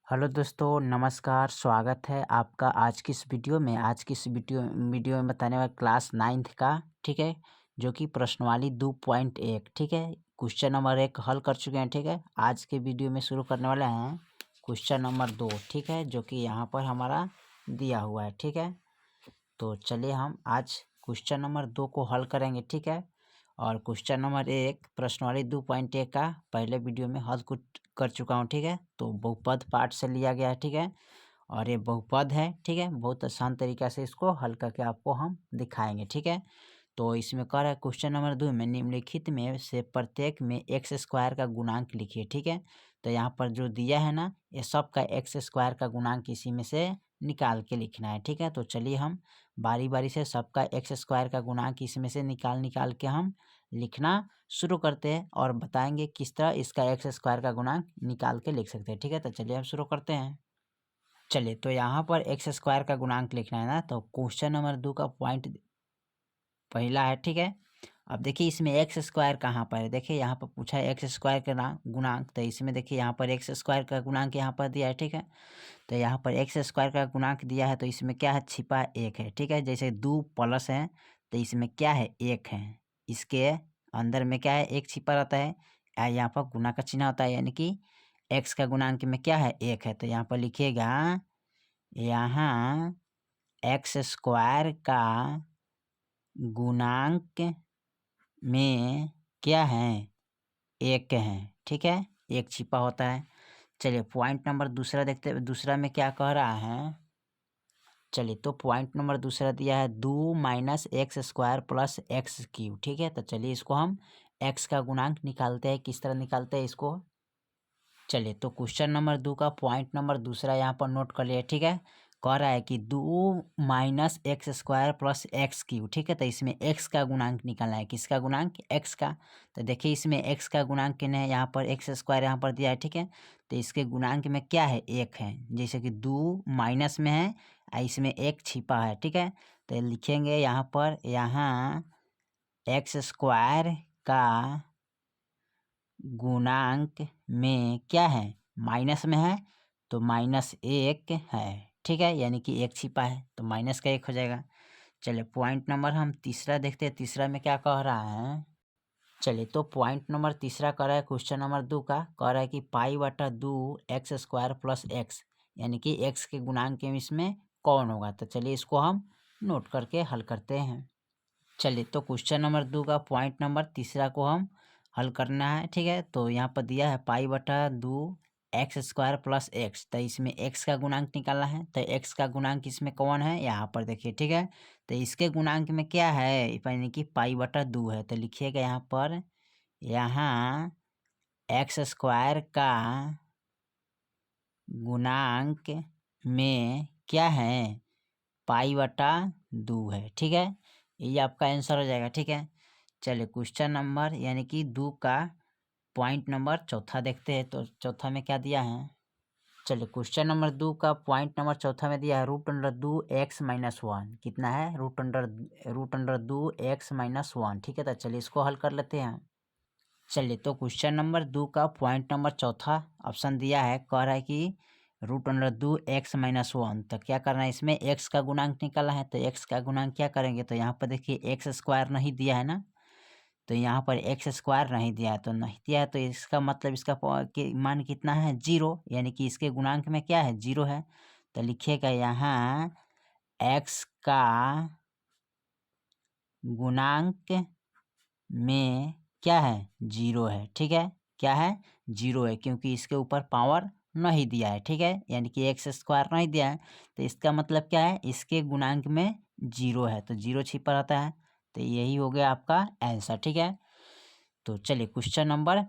Hello दोस्तों, नमस्कार। स्वागत है आपका आज की इस वीडियो में। आज की इस वीडियो में बताने वाला क्लास 9th का, ठीक है, जो कि प्रश्नवाली 2.1, ठीक है। क्वेश्चन नंबर 1 हल कर चुके हैं, ठीक है। आज के वीडियो में शुरू करने वाले हैं क्वेश्चन नंबर 2, ठीक है, जो कि यहाँ पर हमारा दिया हुआ है, ठीक है। तो चलिए हम आज क्वेश्चन नंबर 2 को हल करेंगे, ठीक है। और क्वेश्चन नंबर 1 प्रश्नवाली 2.1 का पहले वीडियो में हल कर चुका हूँ, ठीक है। तो बहुपद पार्ट से लिया गया है, ठीक है। और ये बहुपद है, ठीक है। बहुत आसान तरीका से इसको हल करके आपको हम दिखाएंगे, ठीक है। तो इसमें कह रहा है क्वेश्चन नंबर 2 में निम्नलिखित में से प्रत्येक में एक्स स्क्वायर का गुणांक लिखिए, ठीक है। तो यहाँ पर जो दिया है ना, ये सब का एक्स स्क्वायर का गुणांक इसी में से निकाल के लिखना है, ठीक है। तो चलिए हम बारी बारी से सबका एक्स स्क्वायर का गुणांक इसमें से निकाल के हम लिखना शुरू करते हैं और बताएंगे किस तरह इसका एक्स स्क्वायर का गुणांक निकाल के लिख सकते हैं, ठीक है। तो चलिए हम शुरू करते हैं। चलिए, तो यहाँ पर एक्स स्क्वायर का गुणांक लिखना है ना, तो क्वेश्चन नंबर 2 का पॉइंट पहला है, ठीक है। अब देखिए इसमें एक्स स्क्वायर कहाँ पर है, देखिए यहाँ पर पूछा है एक्स स्क्वायर का गुणांक। तो इसमें देखिए यहाँ पर एक्स स्क्वायर का गुणांक यहाँ पर दिया है, ठीक है। तो यहाँ पर एक्स स्क्वायर का गुणांक दिया है, तो इसमें क्या है, छिपा एक है, ठीक है। जैसे 2 प्लस है तो इसमें क्या है, एक है। इसके अंदर में क्या है, एक छिपा रहता है। यहाँ पर गुणा का चिन्ह होता है, यानी कि एक्स का गुणांक में क्या है, एक है। तो यहाँ पर लिखिएगा, यहाँ एक्स स्क्वायर का गुणांक में क्या है, एक है, ठीक है। एक छिपा होता है। चलिए पॉइंट नंबर दूसरा देखते हैं, दूसरा में क्या कह रहा है। चलिए, तो पॉइंट नंबर दूसरा दिया है 2 minus x square plus x cube, ठीक है। तो चलिए इसको हम एक्स का गुणांक निकालते हैं। किस तरह निकालते हैं इसको, चलिए तो क्वेश्चन नंबर 2 का पॉइंट नंबर दूसरा यहाँ पर नोट कर लिया, ठीक है। कह रहा है कि 2 minus x square plus x cube, ठीक है। तो इसमें एक्स का गुणांक निकालना है। किसका गुणांक, एक्स का। तो देखिए इसमें एक्स का गुणांक कितना है, यहाँ पर एक्स स्क्वायर यहाँ पर दिया है, ठीक है। तो इसके गुणांक में क्या है, एक है। जैसे कि 2 माइनस में है, इसमें एक छिपा है, ठीक है। तो लिखेंगे यहाँ पर, यहाँ एक्स स्क्वायर का गुणांक में क्या है, माइनस में है, तो माइनस एक है, ठीक है। यानी कि एक छिपा है, तो माइनस का एक हो जाएगा। चलिए पॉइंट नंबर हम तीसरा देखते हैं। तीसरा में क्या कह रहा है, चलिए तो पॉइंट नंबर तीसरा कह रहा है क्वेश्चन नंबर 2 का, कह रहा है कि पाई बटा 2 एक्स स्क्वायर प्लस एक्स, यानी कि एक्स के गुणांक के इसमें कौन होगा। तो चलिए इसको हम नोट करके हल करते हैं। चलिए, तो क्वेश्चन नंबर 2 का पॉइंट नंबर तीसरा को हम हल करना है, ठीक है। तो यहाँ पर दिया है पाई बटा 2 एक्स स्क्वायर प्लस एक्स। तो इसमें एक्स का गुणांक निकालना है। तो एक्स का गुणांक इसमें कौन है, यहाँ पर देखिए, ठीक है। तो इसके गुणांक में क्या है, यानी कि पाई बटा 2 है। तो लिखिएगा यहाँ पर, यहाँ एक्स स्क्वायर का गुणांक में क्या है, पाई बटा 2 है, ठीक है। ये आपका आंसर हो जाएगा, ठीक है। चलिए क्वेश्चन नंबर यानी कि 2 का पॉइंट नंबर चौथा देखते हैं। तो चौथा में क्या दिया है, चलिए क्वेश्चन नंबर 2 का पॉइंट नंबर चौथा में दिया है √2 एक्स माइनस 1। कितना है, √2 एक्स माइनस 1, ठीक है। तो चलिए इसको हल कर लेते हैं। चलिए, तो क्वेश्चन नंबर 2 का पॉइंट नंबर चौथा ऑप्शन दिया है, कह रहा है कि √2 एक्स माइनस 1। तो क्या करना है, इसमें एक्स का गुणांक निकालना है। तो एक्स का गुणांक क्या करेंगे, तो यहाँ पर देखिए एक्स स्क्वायर नहीं दिया है ना, तो यहाँ पर एक्स स्क्वायर नहीं दिया है। तो नहीं दिया है तो इसका मतलब इसका मान कितना है, 0, यानी कि इसके गुणांक में क्या है, 0 है। तो लिखिएगा यहाँ एक्स का गुणांक में क्या है, 0 है, ठीक है। क्या है, 0 है, क्योंकि इसके ऊपर पावर नहीं दिया है, ठीक है। यानी कि एक्स स्क्वायर नहीं दिया है, तो इसका मतलब क्या है, इसके गुणांक में 0 है, तो 0 छिपा रहता है। तो यही हो गया आपका आंसर, ठीक है। तो चलिए क्वेश्चन नंबर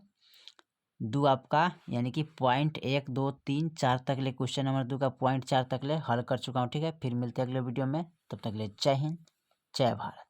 2 आपका यानी कि पॉइंट 1 2 3 4 तक ले, क्वेश्चन नंबर 2 का पॉइंट 4 तक ले हल कर चुका हूँ, ठीक है। फिर मिलते हैं अगले वीडियो में, तब तक ले जय हिंद, जय भारत।